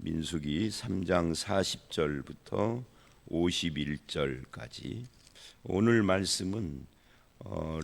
민수기 3장 40절부터 51절까지. 오늘 말씀은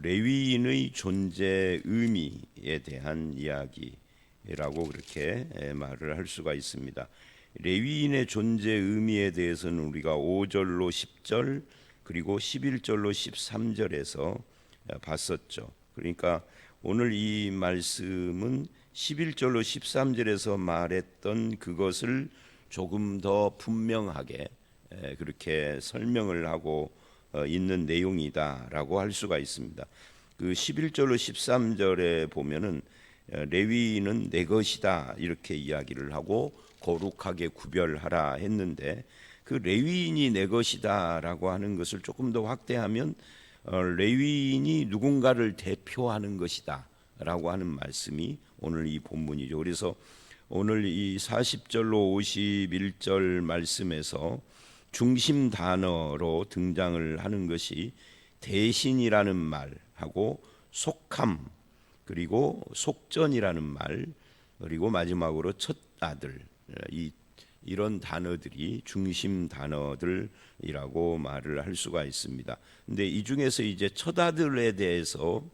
레위인의 존재 의미에 대한 이야기라고 그렇게 말을 할 수가 있습니다. 레위인의 존재 의미에 대해서는 우리가 5절로 10절 그리고 11절로 13절에서 봤었죠. 그러니까 오늘 이 말씀은 11절로 13절에서 말했던 그것을 조금 더 분명하게 그렇게 설명을 하고 있는 내용이다라고 할 수가 있습니다. 그 11절로 13절에 보면은 레위인은 내 것이다 이렇게 이야기를 하고 거룩하게 구별하라 했는데, 그 레위인이 내 것이다라고 하는 것을 조금 더 확대하면 레위인이 누군가를 대표하는 것이다라고 하는 말씀이 오늘 이 본문이죠. 그래서 오늘 이 40절로 51절 말씀에서 중심 단어로 등장을 하는 것이 대신이라는 말하고 속함, 그리고 속전이라는 말, 그리고 마지막으로 첫 아들, 이런 단어들이 중심 단어들이라고 말을 할 수가 있습니다. 근데 이 중에서 이제 첫 아들에 대해서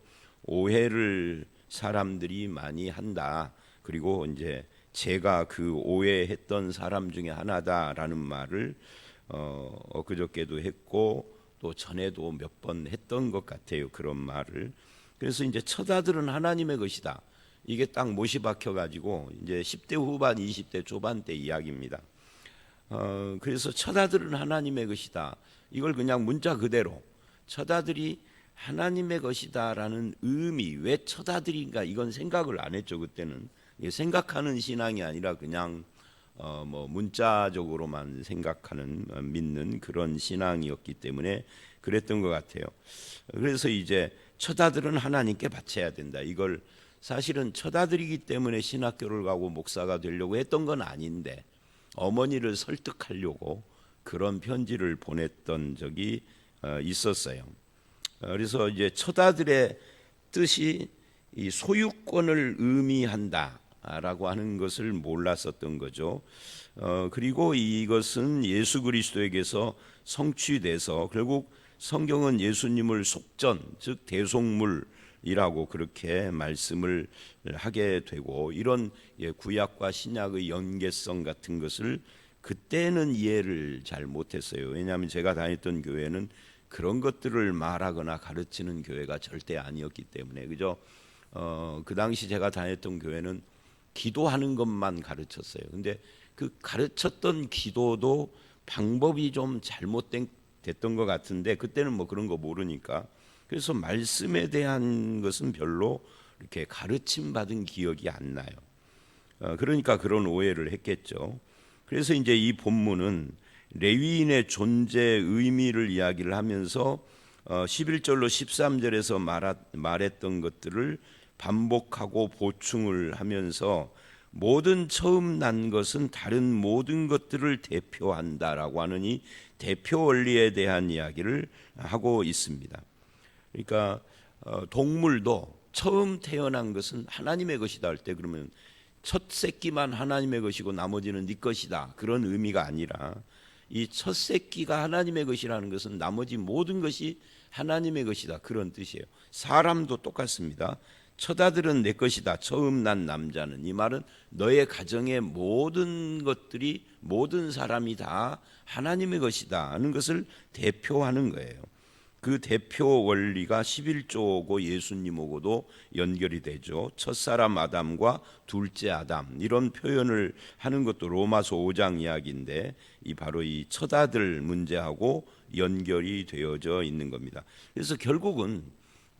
오해를 사람들이 많이 한다. 그리고 이제 제가 그 오해했던 사람 중에 하나다라는 말을 엊그저께도 했고 또 전에도 몇 번 했던 것 같아요. 그런 말을. 그래서 이제 첫 아들은 하나님의 것이다. 이게 딱 못이 박혀 가지고 이제 10대 후반 20대 초반 때 이야기입니다. 그래서 첫 아들은 하나님의 것이다. 이걸 그냥 문자 그대로 첫 아들이 하나님의 것이다라는 의미, 왜 첫 아들인가 이건 생각을 안 했죠. 그때는 생각하는 신앙이 아니라 그냥 문자적으로만 생각하는 믿는 그런 신앙이었기 때문에 그랬던 것 같아요. 그래서 이제 첫 아들은 하나님께 바쳐야 된다. 이걸 사실은 첫 아들이기 때문에 신학교를 가고 목사가 되려고 했던 건 아닌데 어머니를 설득하려고 그런 편지를 보냈던 적이 있었어요. 그래서 이제 첫 아들의 뜻이 이 소유권을 의미한다라고 하는 것을 몰랐었던 거죠. 그리고 이것은 예수 그리스도에게서 성취돼서 결국 성경은 예수님을 속전, 즉 대속물이라고 그렇게 말씀을 하게 되고, 이런 구약과 신약의 연계성 같은 것을 그때는 이해를 잘 못했어요. 왜냐하면 제가 다녔던 교회는 그런 것들을 말하거나 가르치는 교회가 절대 아니었기 때문에, 그죠? 그 당시 제가 다녔던 교회는 기도하는 것만 가르쳤어요. 근데 그 가르쳤던 기도도 방법이 좀 잘못됐던 것 같은데 그때는 뭐 그런 거 모르니까, 그래서 말씀에 대한 것은 별로 이렇게 가르침 받은 기억이 안 나요. 그러니까 그런 오해를 했겠죠. 그래서 이제 이 본문은 레위인의 존재 의미를 이야기를 하면서 11절로 13절에서 말했던 것들을 반복하고 보충을 하면서 모든 처음 난 것은 다른 모든 것들을 대표한다라고 하는 이 대표 원리에 대한 이야기를 하고 있습니다. 그러니까 동물도 처음 태어난 것은 하나님의 것이다 할 때, 그러면 첫 새끼만 하나님의 것이고 나머지는 네 것이다, 그런 의미가 아니라 이 첫 새끼가 하나님의 것이라는 것은 나머지 모든 것이 하나님의 것이다, 그런 뜻이에요. 사람도 똑같습니다. 첫 아들은 내 것이다, 처음 난 남자는, 이 말은 너의 가정의 모든 것들이, 모든 사람이 다 하나님의 것이다 하는 것을 대표하는 거예요. 그 대표 원리가 11조고 예수님하고도 연결이 되죠. 첫사람 아담과 둘째 아담, 이런 표현을 하는 것도 로마서 5장 이야기인데 바로 이 첫아들 문제하고 연결이 되어져 있는 겁니다. 그래서 결국은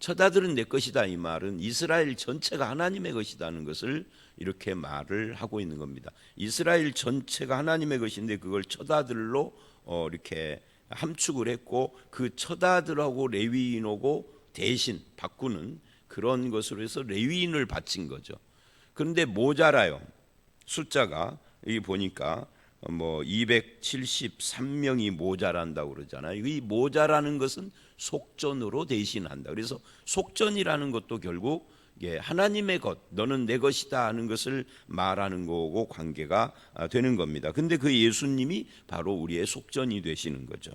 첫아들은 내 것이다, 이 말은 이스라엘 전체가 하나님의 것이라는 것을 이렇게 말을 하고 있는 겁니다. 이스라엘 전체가 하나님의 것인데 그걸 첫아들로 이렇게 함축을 했고, 그 첫아들하고 레위인하고 대신 바꾸는 그런 것으로 해서 레위인을 바친 거죠. 그런데 모자라요. 숫자가 여기 보니까 273명이 모자란다고 그러잖아요. 이 모자라는 것은 속전으로 대신한다. 그래서 속전이라는 것도 결국 하나님의 것, 너는 내 것이다 하는 것을 말하는 거고 관계가 되는 겁니다. 근데 그 예수님이 바로 우리의 속전이 되시는 거죠.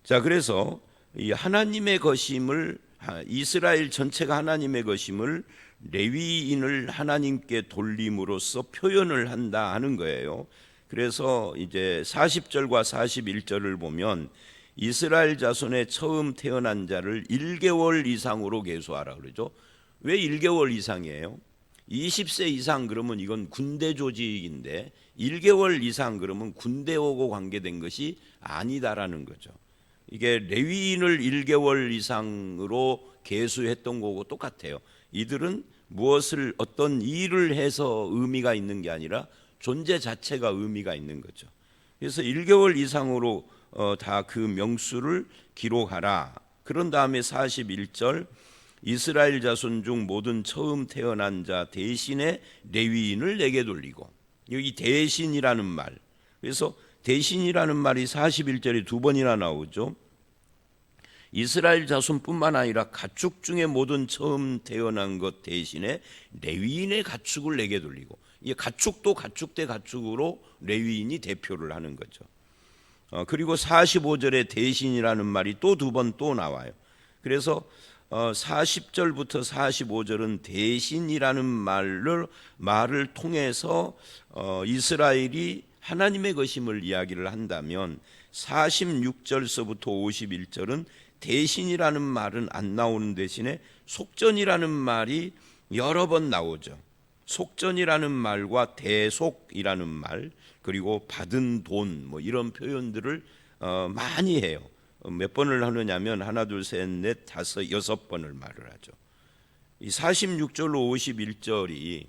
자, 그래서 이 하나님의 것임을, 이스라엘 전체가 하나님의 것임을 레위인을 하나님께 돌림으로써 표현을 한다 하는 거예요. 그래서 이제 40절과 41절을 보면 이스라엘 자손의 처음 태어난 자를 1개월 이상으로 계수하라 그러죠. 왜 1개월 이상이에요? 20세 이상 그러면 이건 군대 조직인데 1개월 이상 그러면 군대하고 관계된 것이 아니다라는 거죠. 이게 레위인을 1개월 이상으로 계수했던 거고 똑같아요. 이들은 무엇을 어떤 일을 해서 의미가 있는 게 아니라 존재 자체가 의미가 있는 거죠. 그래서 1개월 이상으로 다 그 명수를 기록하라. 그런 다음에 41절 이스라엘 자손 중 모든 처음 태어난 자 대신에 레위인을 내게 돌리고, 여기 대신이라는 말, 그래서 대신이라는 말이 41절에 두 번이나 나오죠. 이스라엘 자손뿐만 아니라 가축 중에 모든 처음 태어난 것 대신에 레위인의 가축을 내게 돌리고, 이 가축도 가축 대 가축으로 레위인이 대표를 하는 거죠. 그리고 45절에 대신이라는 말이 또 두 번 또 나와요. 그래서 40절부터 45절은 대신이라는 말을 통해서 이스라엘이 하나님의 것임을 이야기를 한다면 46절서부터 51절은 대신이라는 말은 안 나오는 대신에 속전이라는 말이 여러 번 나오죠. 속전이라는 말과 대속이라는 말, 그리고 받은 돈, 뭐 이런 표현들을 많이 해요. 몇 번을 하느냐면 하나, 둘, 셋, 넷, 다섯, 여섯 번을 말을 하죠. 이 46절로 51절이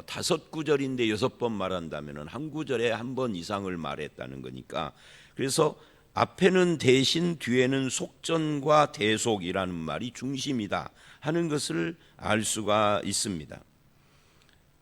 다섯 구절인데 여섯 번 말한다면 한 구절에 한 번 이상을 말했다는 거니까, 그래서 앞에는 대신, 뒤에는 속전과 대속이라는 말이 중심이다 하는 것을 알 수가 있습니다.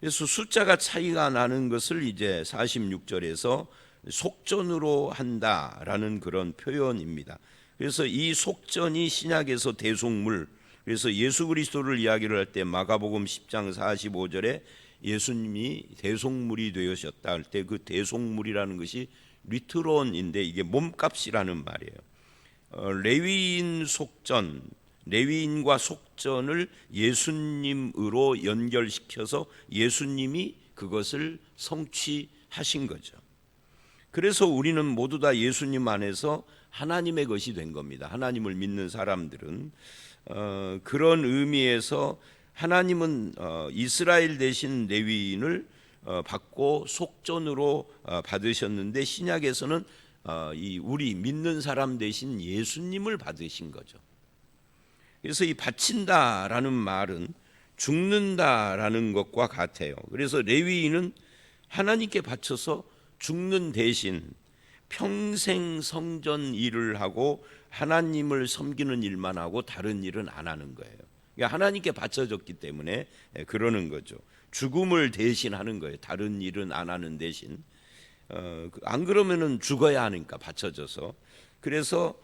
그래서 숫자가 차이가 나는 것을 이제 46절에서 속전으로 한다라는 그런 표현입니다. 그래서 이 속전이 신약에서 대속물, 그래서 예수 그리스도를 이야기를 할 때 마가복음 10장 45절에 예수님이 대속물이 되셨다 할 때 그 대속물이라는 것이 리트론인데 이게 몸값이라는 말이에요. 레위인 속전, 레위인과 속전을 예수님으로 연결시켜서 예수님이 그것을 성취하신 거죠. 그래서 우리는 모두 다 예수님 안에서 하나님의 것이 된 겁니다. 하나님을 믿는 사람들은 그런 의미에서 하나님은 이스라엘 대신 레위인을 받고 속전으로 받으셨는데 신약에서는 이 우리 믿는 사람 대신 예수님을 받으신 거죠. 그래서 이 바친다라는 말은 죽는다라는 것과 같아요. 그래서 레위인은 하나님께 바쳐서 죽는 대신 평생 성전 일을 하고 하나님을 섬기는 일만 하고 다른 일은 안 하는 거예요. 그러니까 하나님께 바쳐졌기 때문에 그러는 거죠. 죽음을 대신하는 거예요. 다른 일은 안 하는 대신. 안 그러면은 죽어야 하니까 바쳐져서. 그래서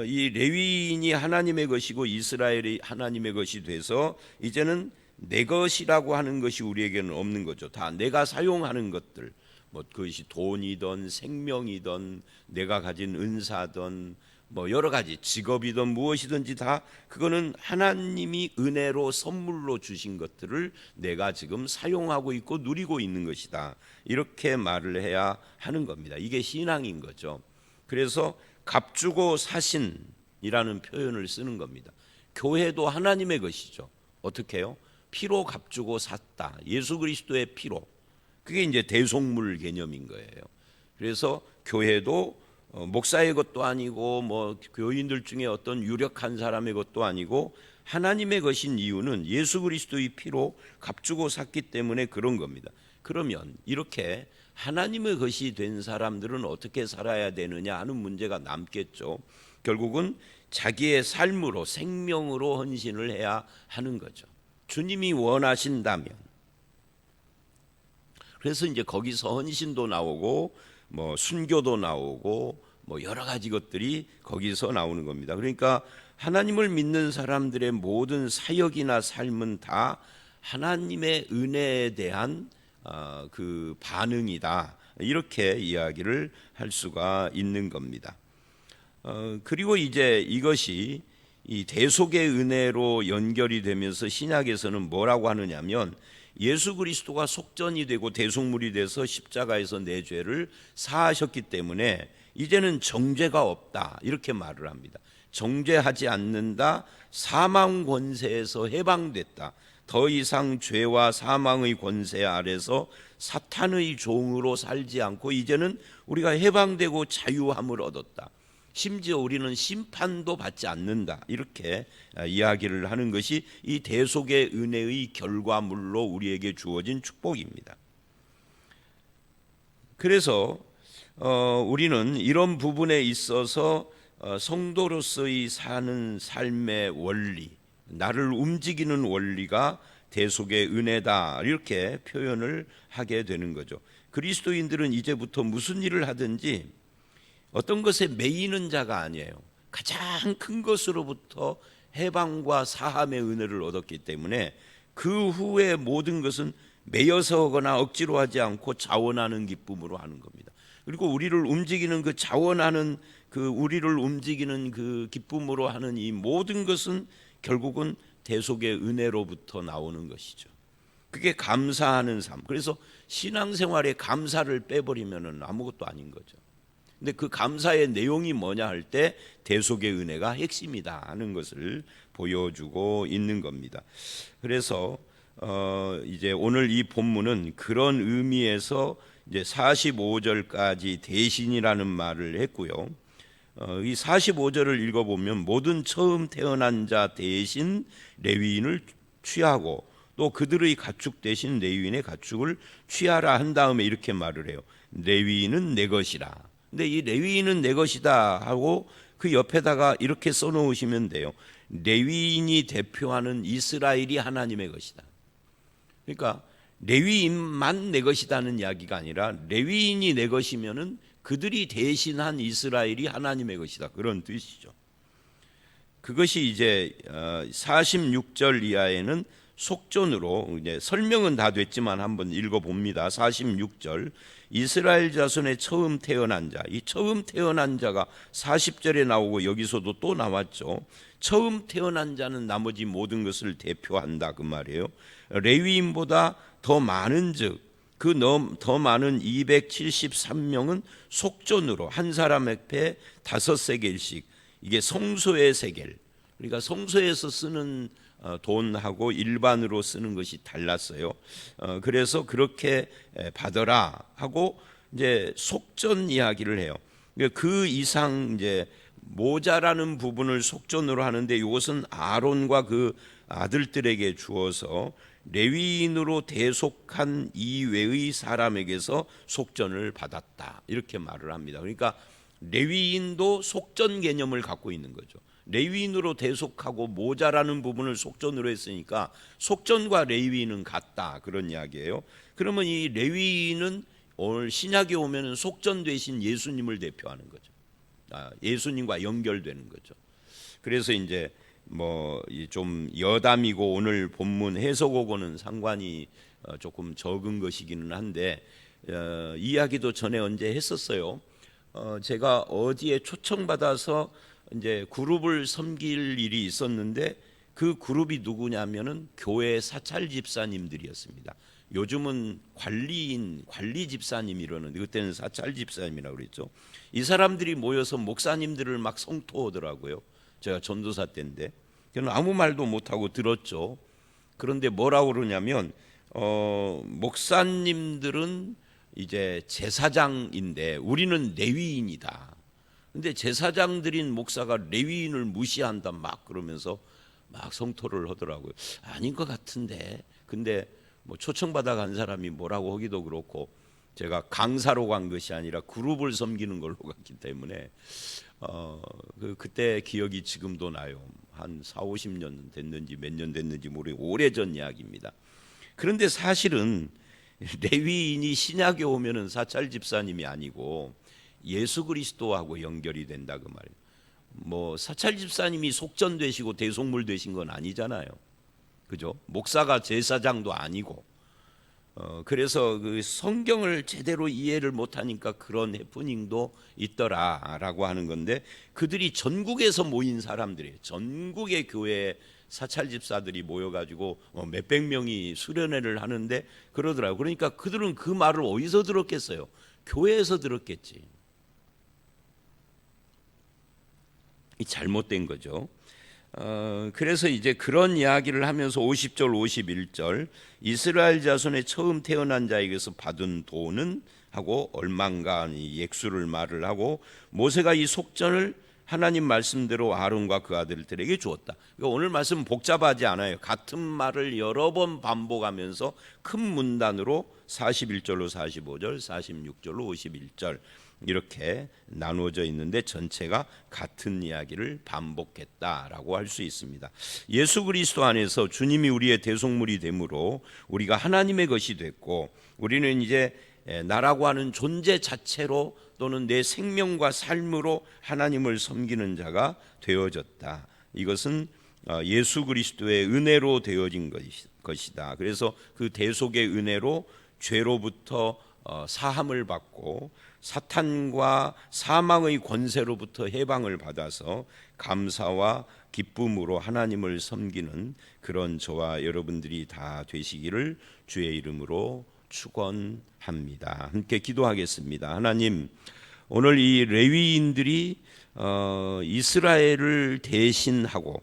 이 레위인이 하나님의 것이고 이스라엘이 하나님의 것이 돼서 이제는 내 것이라고 하는 것이 우리에게는 없는 거죠. 다 내가 사용하는 것들, 뭐 그것이 돈이든 생명이든 내가 가진 은사든 뭐 여러 가지 직업이든 무엇이든지 다 그거는 하나님이 은혜로 선물로 주신 것들을 내가 지금 사용하고 있고 누리고 있는 것이다. 이렇게 말을 해야 하는 겁니다. 이게 신앙인 거죠. 그래서 값주고 사신이라는 표현을 쓰는 겁니다. 교회도 하나님의 것이죠. 어떻게 해요? 피로 값주고 샀다. 예수 그리스도의 피로. 그게 이제 대속물 개념인 거예요. 그래서 교회도 목사의 것도 아니고 뭐 교인들 중에 어떤 유력한 사람의 것도 아니고 하나님의 것인 이유는 예수 그리스도의 피로 값주고 샀기 때문에 그런 겁니다. 그러면 이렇게 하나님의 것이 된 사람들은 어떻게 살아야 되느냐 하는 문제가 남겠죠. 결국은 자기의 삶으로 생명으로 헌신을 해야 하는 거죠. 주님이 원하신다면. 그래서 이제 거기서 헌신도 나오고 뭐 순교도 나오고 뭐 여러 가지 것들이 거기서 나오는 겁니다. 그러니까 하나님을 믿는 사람들의 모든 사역이나 삶은 다 하나님의 은혜에 대한 그 반응이다. 이렇게 이야기를 할 수가 있는 겁니다. 그리고 이제 이것이 이 대속의 은혜로 연결이 되면서 신약에서는 뭐라고 하느냐면 예수 그리스도가 속전이 되고 대속물이 돼서 십자가에서 내 죄를 사하셨기 때문에 이제는 정죄가 없다 이렇게 말을 합니다. 정죄하지 않는다, 사망 권세에서 해방됐다, 더 이상 죄와 사망의 권세 아래서 사탄의 종으로 살지 않고 이제는 우리가 해방되고 자유함을 얻었다, 심지어 우리는 심판도 받지 않는다 이렇게 이야기를 하는 것이 이 대속의 은혜의 결과물로 우리에게 주어진 축복입니다. 그래서 우리는 이런 부분에 있어서 성도로서의 사는 삶의 원리, 나를 움직이는 원리가 대속의 은혜다 이렇게 표현을 하게 되는 거죠. 그리스도인들은 이제부터 무슨 일을 하든지 어떤 것에 매이는 자가 아니에요. 가장 큰 것으로부터 해방과 사함의 은혜를 얻었기 때문에 그 후에 모든 것은 매여서 하거나 억지로 하지 않고 자원하는 기쁨으로 하는 겁니다. 그리고 우리를 움직이는 그 자원하는 우리를 움직이는 그 기쁨으로 하는 이 모든 것은 결국은 대속의 은혜로부터 나오는 것이죠. 그게 감사하는 삶. 그래서 신앙생활에 감사를 빼버리면 아무것도 아닌 거죠. 근데 그 감사의 내용이 뭐냐 할 때 대속의 은혜가 핵심이다 하는 것을 보여주고 있는 겁니다. 그래서 이제 오늘 이 본문은 그런 의미에서 이제 45절까지 대신이라는 말을 했고요. 이 45절을 읽어보면 모든 처음 태어난 자 대신 레위인을 취하고 또 그들의 가축 대신 레위인의 가축을 취하라 한 다음에 이렇게 말을 해요. 레위인은 내 것이라. 근데 이 레위인은 내 것이다 하고 그 옆에다가 이렇게 써놓으시면 돼요. 레위인이 대표하는 이스라엘이 하나님의 것이다. 그러니까 레위인만 내 것이다는 이야기가 아니라 레위인이 내 것이면은 그들이 대신한 이스라엘이 하나님의 것이다 그런 뜻이죠. 그것이 이제 46절 이하에는 속전으로 이제 설명은 다 됐지만 한번 읽어봅니다. 46절 이스라엘 자손의 처음 태어난 자, 이 처음 태어난 자가 40절에 나오고 여기서도 또 나왔죠. 처음 태어난 자는 나머지 모든 것을 대표한다 그 말이에요. 레위인보다 더 많은즉 그 더 많은 273명은 속전으로 한 사람 앞에 5세겔씩, 이게 성소의 세겔, 그러니까 성소에서 쓰는 돈하고 일반으로 쓰는 것이 달랐어요. 그래서 그렇게 받아라 하고 이제 속전 이야기를 해요. 그 이상 이제 모자라는 부분을 속전으로 하는데 이것은 아론과 그 아들들에게 주어서 레위인으로 대속한 이외의 사람에게서 속전을 받았다 이렇게 말을 합니다. 그러니까 레위인도 속전 개념을 갖고 있는 거죠. 레위인으로 대속하고 모자라는 부분을 속전으로 했으니까 속전과 레위인은 같다 그런 이야기예요. 그러면 이 레위인은 오늘 신약에 오면은 속전 대신 예수님을 대표하는 거죠. 예수님과 연결되는 거죠. 그래서 이제 뭐 좀 여담이고 오늘 본문 해석하고는 상관이 조금 적은 것이기는 한데 이야기도 전에 언제 했었어요. 제가 어디에 초청받아서 이제 그룹을 섬길 일이 있었는데 그 그룹이 누구냐면은 교회 사찰 집사님들이었습니다. 요즘은 관리 집사님 이러는데 그때는 사찰 집사님이라고 그랬죠. 이 사람들이 모여서 목사님들을 막 성토하더라고요. 제가 전도사 때인데 저는 아무 말도 못하고 들었죠. 그런데 뭐라고 그러냐면 목사님들은 이제 제사장인데 우리는 레위인이다. 근데 제사장들인 목사가 레위인을 무시한다 막 그러면서 막 성토를 하더라고요. 아닌 것 같은데. 근데 뭐 초청받아 간 사람이 뭐라고 하기도 그렇고 제가 강사로 간 것이 아니라 그룹을 섬기는 걸로 갔기 때문에 그때 기억이 지금도 나요. 한 4, 50년 됐는지 몇 년 됐는지 모르고 오래전 이야기입니다. 그런데 사실은 레위인이 신약에 오면은 사찰 집사님이 아니고 예수 그리스도하고 연결이 된다 그 말이에요. 뭐 사찰 집사님이 속전되시고 대속물 되신 건 아니잖아요. 그죠? 목사가 제사장도 아니고. 그래서 그 성경을 제대로 이해를 못하니까 그런 해프닝도 있더라라고 하는 건데, 그들이 전국에서 모인 사람들이에요. 전국의 교회에 사찰 집사들이 모여가지고 몇백 명이 수련회를 하는데 그러더라고요. 그러니까 그들은 그 말을 어디서 들었겠어요? 교회에서 들었겠지. 이 잘못된 거죠. 그래서 이제 그런 이야기를 하면서 50절 51절 이스라엘 자손의 처음 태어난 자에게서 받은 돈은 하고 얼만가 액수를 말을 하고, 모세가 이 속전을 하나님 말씀대로 아론과 그 아들들에게 주었다. 그러니까 오늘 말씀은 복잡하지 않아요. 같은 말을 여러 번 반복하면서 큰 문단으로 41절로 45절, 46절로 51절 이렇게 나누어져 있는데 전체가 같은 이야기를 반복했다라고 할 수 있습니다. 예수 그리스도 안에서 주님이 우리의 대속물이 되므로 우리가 하나님의 것이 됐고, 우리는 이제 나라고 하는 존재 자체로 또는 내 생명과 삶으로 하나님을 섬기는 자가 되어졌다. 이것은 예수 그리스도의 은혜로 되어진 것이다. 그래서 그 대속의 은혜로 죄로부터 사함을 받고 사탄과 사망의 권세로부터 해방을 받아서 감사와 기쁨으로 하나님을 섬기는 그런 저와 여러분들이 다 되시기를 주의 이름으로 축원합니다. 함께 기도하겠습니다. 하나님, 오늘 이 레위인들이 이스라엘을 대신하고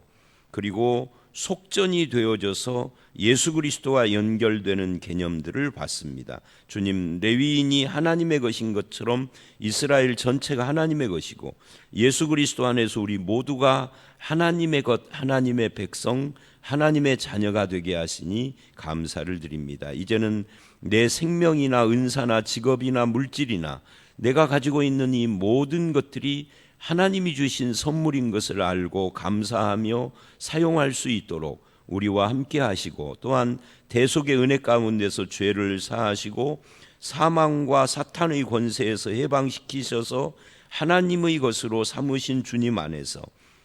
그리고 속전이 되어져서 예수 그리스도와 연결되는 개념들을 봤습니다. 주님, 레위인이 하나님의 것인 것처럼 이스라엘 전체가 하나님의 것이고 예수 그리스도 안에서 우리 모두가 하나님의 것, 하나님의 백성, 하나님의 자녀가 되게 하시니 감사를 드립니다. 이제는 내 생명이나 은사나 직업이나 물질이나 내가 가지고 있는 이 모든 것들이 하나님이 주신 선물인 것을 알고 감사하며 사용할 수 있도록 우리와 함께 하시고, 또한 대속의 은혜 가운데서 죄를 사하시고 사망과 사탄의 권세에서 해방시키셔서 하나님의 것으로 삼으신 주님 안에서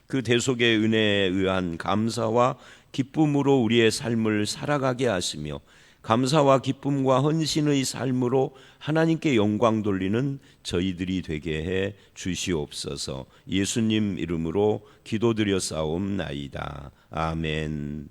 그 대속의 은혜에 의한 감사와 기쁨으로 우리의 삶을 살아가게 하시며, 감사와 기쁨과 헌신의 삶으로 하나님께 영광 돌리는 저희들이 되게 해 주시옵소서. 예수님 이름으로 기도드려 싸움나이다. 아멘.